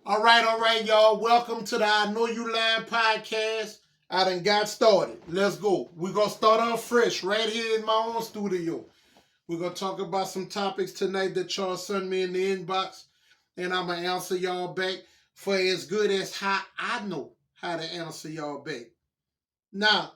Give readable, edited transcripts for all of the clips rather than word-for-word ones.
All right, y'all. Welcome to the I Know You Lying podcast. I done got started. Let's go. We're going to start off fresh right here in my own studio. We're going to talk about some topics tonight that y'all sent me in the inbox, and I'm going to answer y'all back for as good as how I know how to answer y'all back. Now,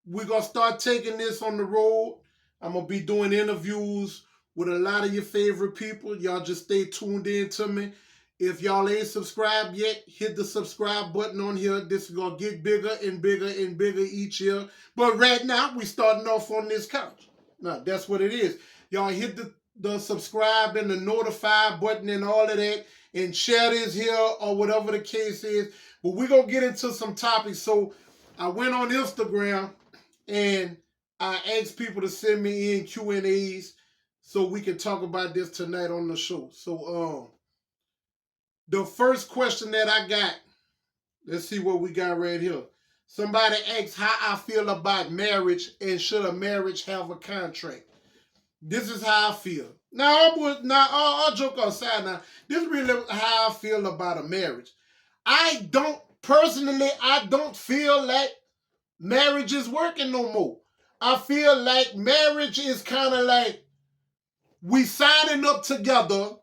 we're going to start taking this on the road. I'm going to be doing interviews with a lot of your favorite people. Y'all just stay tuned in to me. If y'all ain't subscribed yet, hit the subscribe button on here. This is going to get bigger and bigger and bigger each year. But right now, we starting off on this couch. Now, that's what it is. Y'all hit the subscribe and the notify button and all of that, and share this here or whatever the case is. But we're going to get into some topics. So I went on Instagram and I asked people to send me in Q&As so we can talk about this tonight on the show. So, the first question that I got, let's see what we got right here. Somebody asked how I feel about marriage and should a marriage have a contract. This is how I feel. Now, I'll joke aside now. This is really how I feel about a marriage. I don't feel like marriage is working no more. I feel like marriage is kind of like we signing up together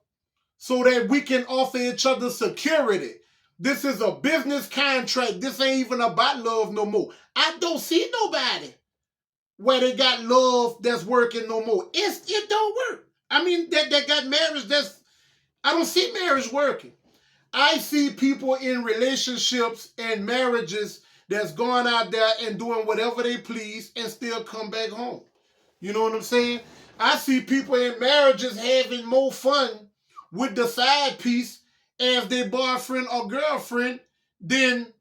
so that we can offer each other security. This is a business contract. This ain't even about love no more. I don't see nobody where they got love that's working no more. It don't work. I mean, that got marriage, I don't see marriage working. I see people in relationships and marriages that's going out there and doing whatever they please and still come back home. You know what I'm saying? I see people in marriages having more fun with the side piece as their boyfriend or girlfriend than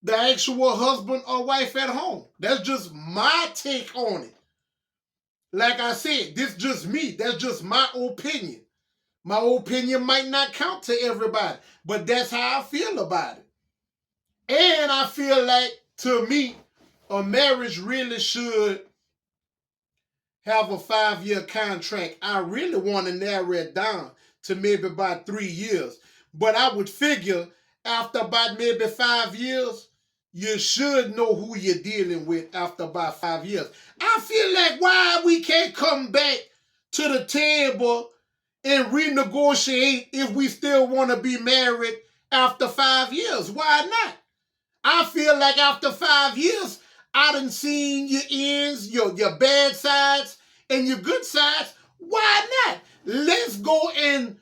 the actual husband or wife at home. That's just my take on it. Like I said, this just me. That's just my opinion. My opinion might not count to everybody, but that's how I feel about it. And I feel like, to me, a marriage really should have a 5-year contract. I really want to narrow it down to maybe about 3 years. But I would figure after about maybe 5 years, you should know who you're dealing with after about 5 years. I feel like why we can't come back to the table and renegotiate if we still want to be married after 5 years. Why not? I feel like after 5 years, I done seen your ends, your bad sides, and your good sides. Why not? Let's go and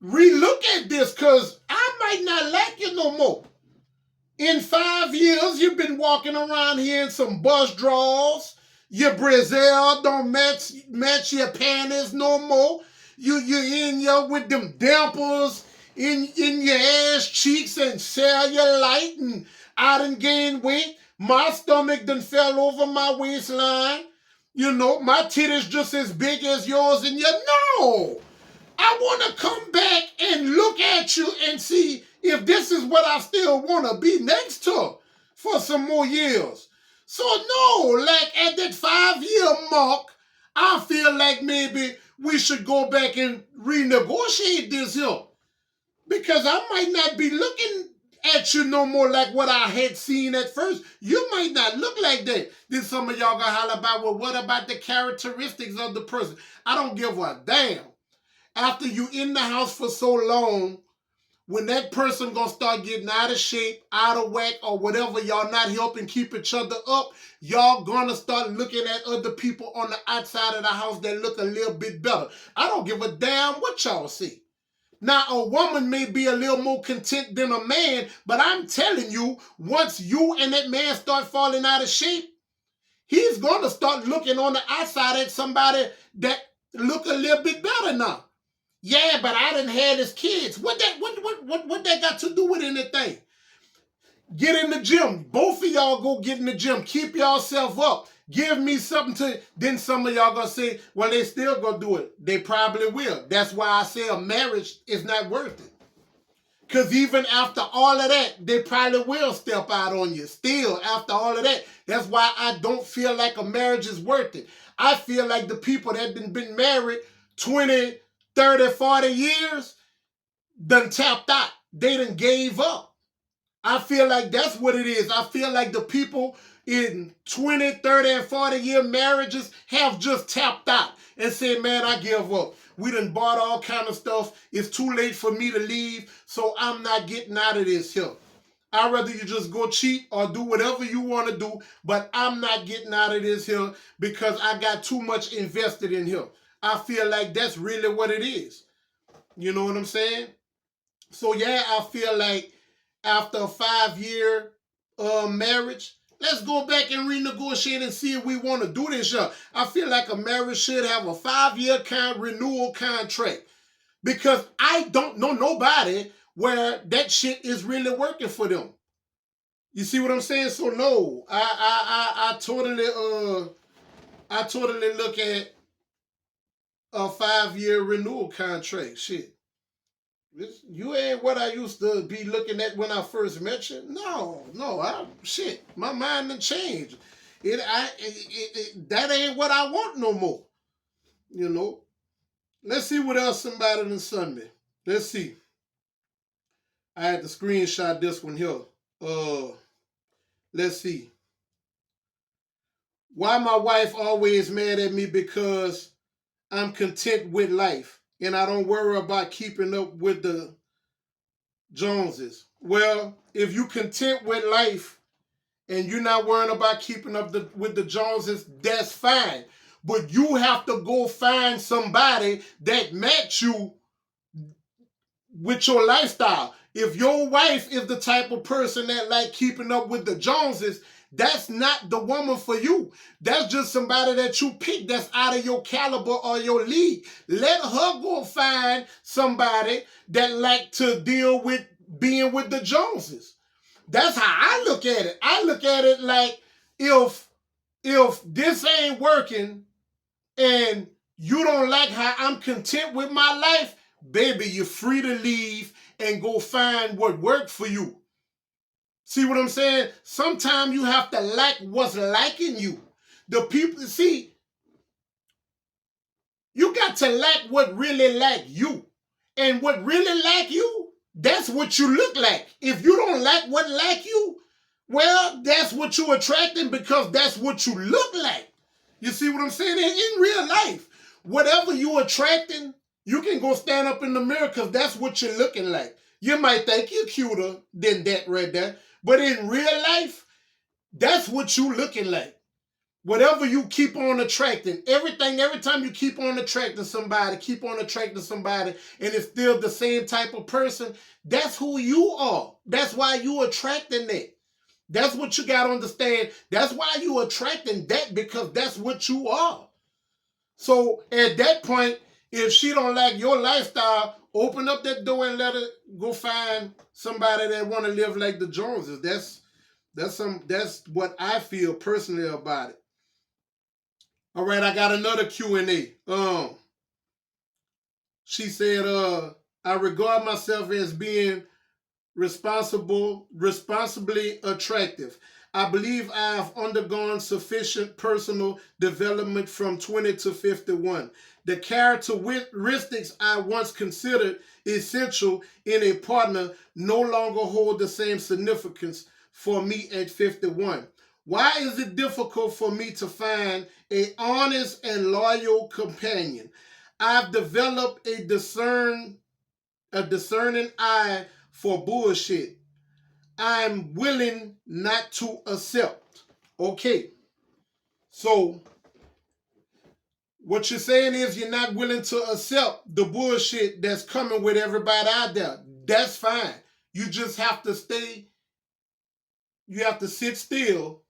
relook at this, because I might not like you no more. In 5 years, you've been walking around here in some bus drawers. Your brassiere don't match your panties no more. You're in here with them dimples in your ass cheeks and cellulite, and I done gained weight. My stomach done fell over my waistline. You know, my titties just as big as yours, and no. I want to come back and look at you and see if this is what I still want to be next to for some more years. So no, like at that 5-year mark, I feel like maybe we should go back and renegotiate this here. Because I might not be looking at you no more like what I had seen at first. You might not look like that. Then some of y'all gonna holler about, well, what about the characteristics of the person? I don't give a damn. After you in the house for so long, when that person gonna start getting out of shape, out of whack, or whatever, y'all not helping keep each other up, y'all gonna start looking at other people on the outside of the house that look a little bit better. I don't give a damn what y'all see. Now, a woman may be a little more content than a man, but I'm telling you, once you and that man start falling out of shape, he's going to start looking on the outside at somebody that look a little bit better now. Yeah, but I didn't have his kids. What that got to do with anything? Get in the gym. Both of y'all go get in the gym. Keep yourself up. Give me something to... Then some of y'all gonna say, well, they still gonna do it. They probably will. That's why I say a marriage is not worth it. Because even after all of that, they probably will step out on you. Still, after all of that. That's why I don't feel like a marriage is worth it. I feel like the people that have been married 20, 30, 40 years done tapped out. they done gave up. I feel like that's what it is. I feel like the people in 20, 30, and 40-year marriages have just tapped out and said, man, I give up. We done bought all kind of stuff. It's too late for me to leave, so I'm not getting out of this here. I'd rather you just go cheat or do whatever you want to do, but I'm not getting out of this here because I got too much invested in here. I feel like that's really what it is. You know what I'm saying? So yeah, I feel like after a 5-year marriage, let's go back and renegotiate and see if we want to do this. Yeah, I feel like a marriage should have a 5-year renewal contract because I don't know nobody where that shit is really working for them. You see what I'm saying? So no, I totally look at a 5-year renewal contract. Shit. You ain't what I used to be looking at when I first met you. No, my mind done changed. That ain't what I want no more. You know. Let's see what else somebody done sent me. Let's see. I had to screenshot this one here. Let's see. Why my wife always mad at me because I'm content with life and I don't worry about keeping up with the Joneses. Well, if you content with life and you're not worrying about keeping up with the Joneses, that's fine. But you have to go find somebody that match you with your lifestyle. If your wife is the type of person that like keeping up with the Joneses, that's not the woman for you. That's just somebody that you pick that's out of your caliber or your league. Let her go find somebody that like to deal with being with the Joneses. That's how I look at it. I look at it like if this ain't working and you don't like how I'm content with my life, baby, you're free to leave and go find what worked for you. See what I'm saying? Sometimes you have to like what's liking you. The people, see, you got to like what really like you. And what really like you, that's what you look like. If you don't like what like you, well, that's what you're attracting because that's what you look like. You see what I'm saying? In real life, whatever you're attracting, you can go stand up in the mirror because that's what you're looking like. You might think you're cuter than that right there. But in real life, that's what you looking like. Whatever you keep on attracting, every time you keep on attracting somebody, and it's still the same type of person, that's who you are. That's why you attracting that. That's what you got to understand. That's why you attracting that because that's what you are. So at that point, if she don't like your lifestyle, open up that door and let her go find somebody that want to live like the Joneses. That's what I feel personally about it. All right, I got another Q&A. She said, I regard myself as being responsibly attractive. I believe I have undergone sufficient personal development from 20 to 51. The characteristics I once considered essential in a partner no longer hold the same significance for me at 51. Why is it difficult for me to find an honest and loyal companion? I've developed a discerning eye for bullshit I'm willing not to accept. Okay. So what you're saying is you're not willing to accept the bullshit that's coming with everybody out there. That's fine. You just have to sit still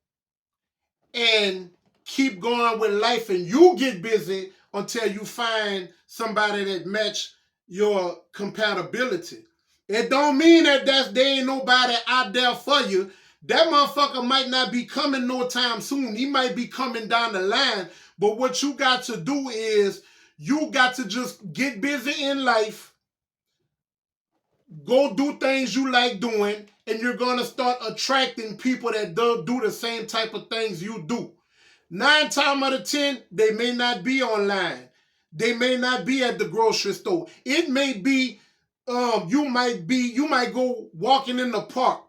and keep going with life, and you get busy until you find somebody that match your compatibility. It don't mean that there ain't nobody out there for you. That motherfucker might not be coming no time soon. He might be coming down the line. But what you got to do is you got to just get busy in life, go do things you like doing, and you're going to start attracting people that do the same type of things you do. 9 times out of 10, they may not be online. They may not be at the grocery store. It may be you might go walking in the park,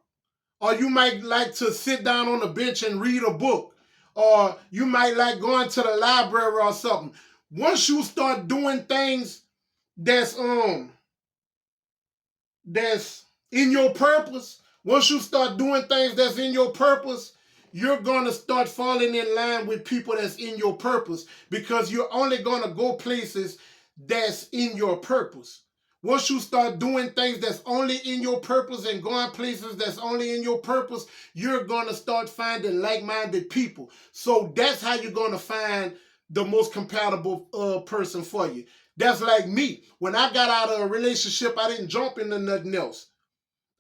or you might like to sit down on the bench and read a book, or you might like going to the library or something. Once you start doing things that's that's in your purpose, once you start doing things that's in your purpose, you're going to start falling in line with people that's in your purpose, because you're only going to go places that's in your purpose. Once you start doing things that's only in your purpose and going places that's only in your purpose, you're going to start finding like-minded people. So that's how you're going to find the most compatible person for you. That's like me. When I got out of a relationship, I didn't jump into nothing else.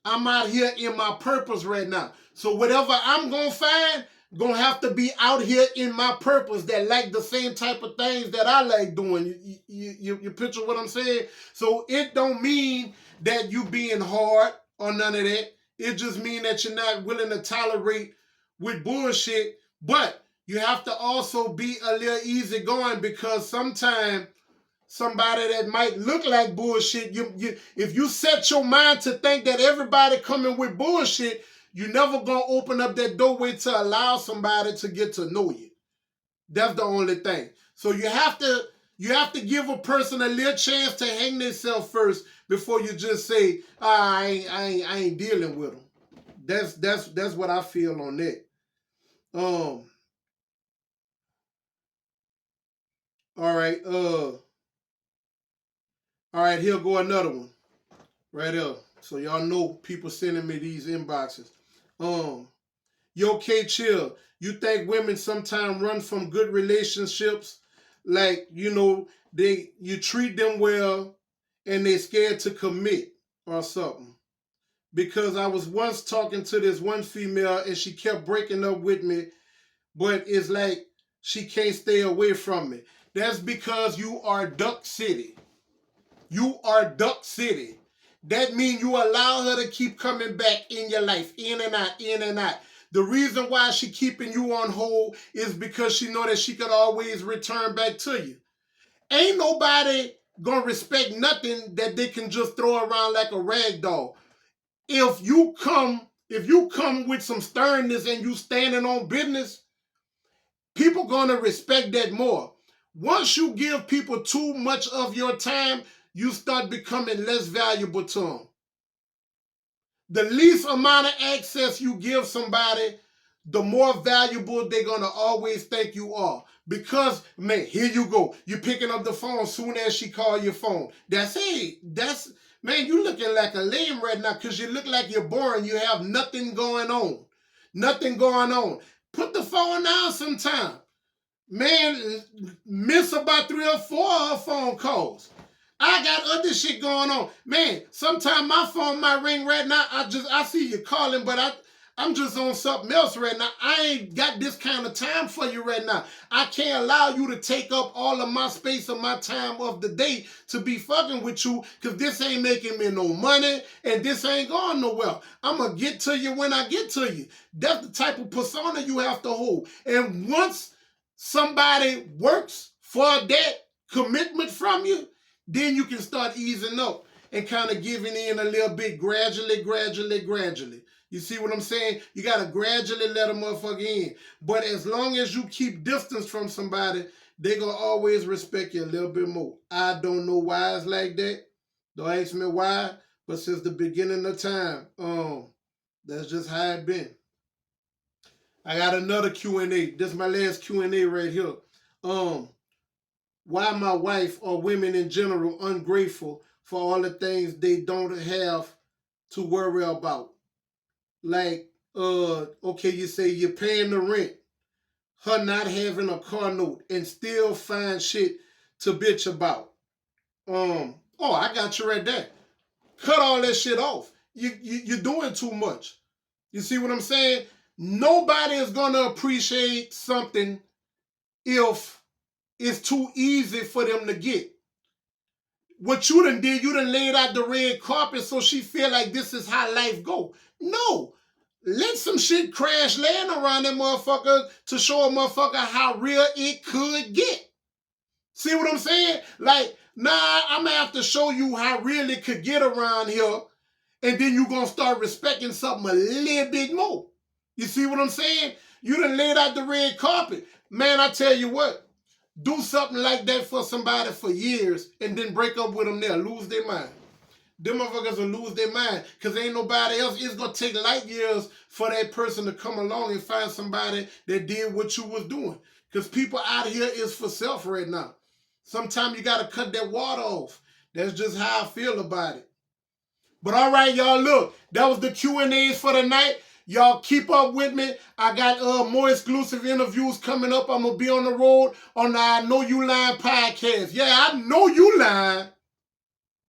I'm out here in my purpose right now. So whatever I'm going to find, going to have to be out here in my purpose that like the same type of things that I like doing. You picture what I'm saying? So it don't mean that you being hard or none of that. It just mean that you're not willing to tolerate with bullshit. But you have to also be a little easygoing, because sometimes somebody that might look like bullshit, if you set your mind to think that everybody coming with bullshit, you never gonna open up that doorway to allow somebody to get to know you. That's the only thing. So you have to give a person a little chance to hang themselves first before you just say, I ain't dealing with them. That's what I feel on that. All right. All right. Here go another one. Right there. So y'all know people sending me these inboxes. Yo, K Chill, you think women sometimes run from good relationships? Like, you treat them well and they scared to commit or something. Because I was once talking to this one female and she kept breaking up with me, but it's like she can't stay away from me. That's because you are Duck City. You are Duck City. That means you allow her to keep coming back in your life, in and out, in and out. The reason why she keeping you on hold is because she know that she could always return back to you. Ain't nobody gonna respect nothing that they can just throw around like a rag doll. If you come with some sternness and you standing on business, people gonna respect that more. Once you give people too much of your time, you start becoming less valuable to them. The least amount of access you give somebody, the more valuable they're going to always think you are. Because, man, here you go. You're picking up the phone soon as she call your phone. Man, you looking like a lame right now, because you look like you're boring. You have nothing going on. Nothing going on. Put the phone down sometime. Man, miss about 3 or 4 phone calls. I got other shit going on. Man, sometimes my phone might ring right now. I see you calling, but I'm just on something else right now. I ain't got this kind of time for you right now. I can't allow you to take up all of my space of my time of the day to be fucking with you, because this ain't making me no money and this ain't going nowhere. I'm going to get to you when I get to you. That's the type of persona you have to hold. And once somebody works for that commitment from you, then you can start easing up and kind of giving in a little bit gradually. You see what I'm saying? You got to gradually let a motherfucker in. But as long as you keep distance from somebody, they going to always respect you a little bit more. I don't know why it's like that. Don't ask me why. But since the beginning of time, that's just how it been. I got another Q&A. This is my last Q&A right here. Why my wife or women in general ungrateful for all the things they don't have to worry about? Like, okay, you say you're paying the rent, her not having a car note, and still find shit to bitch about. I got you right there. Cut all that shit off. You're doing too much. You see what I'm saying? Nobody is gonna appreciate something if it's too easy for them to get. What you done did, you done laid out the red carpet so she feel like this is how life go. No. Let some shit crash land around that motherfucker to show a motherfucker how real it could get. See what I'm saying? Like, Now I'm gonna have to show you how real it could get around here, and then you're gonna start respecting something a little bit more. You see what I'm saying? You done laid out the red carpet. Man, I tell you what, do something like that for somebody for years and then break up with them, they'll lose their mind. Them motherfuckers will lose their mind because ain't nobody else. It's going to take light years for that person to come along and find somebody that did what you was doing. Because people out here is for self right now. Sometimes you got to cut that water off. That's just how I feel about it. But all right, y'all, look, that was the Q&As for the night. Y'all keep up with me. I got more exclusive interviews coming up. I'm going to be on the road on the I Know You Lying podcast. Yeah, I know you lying.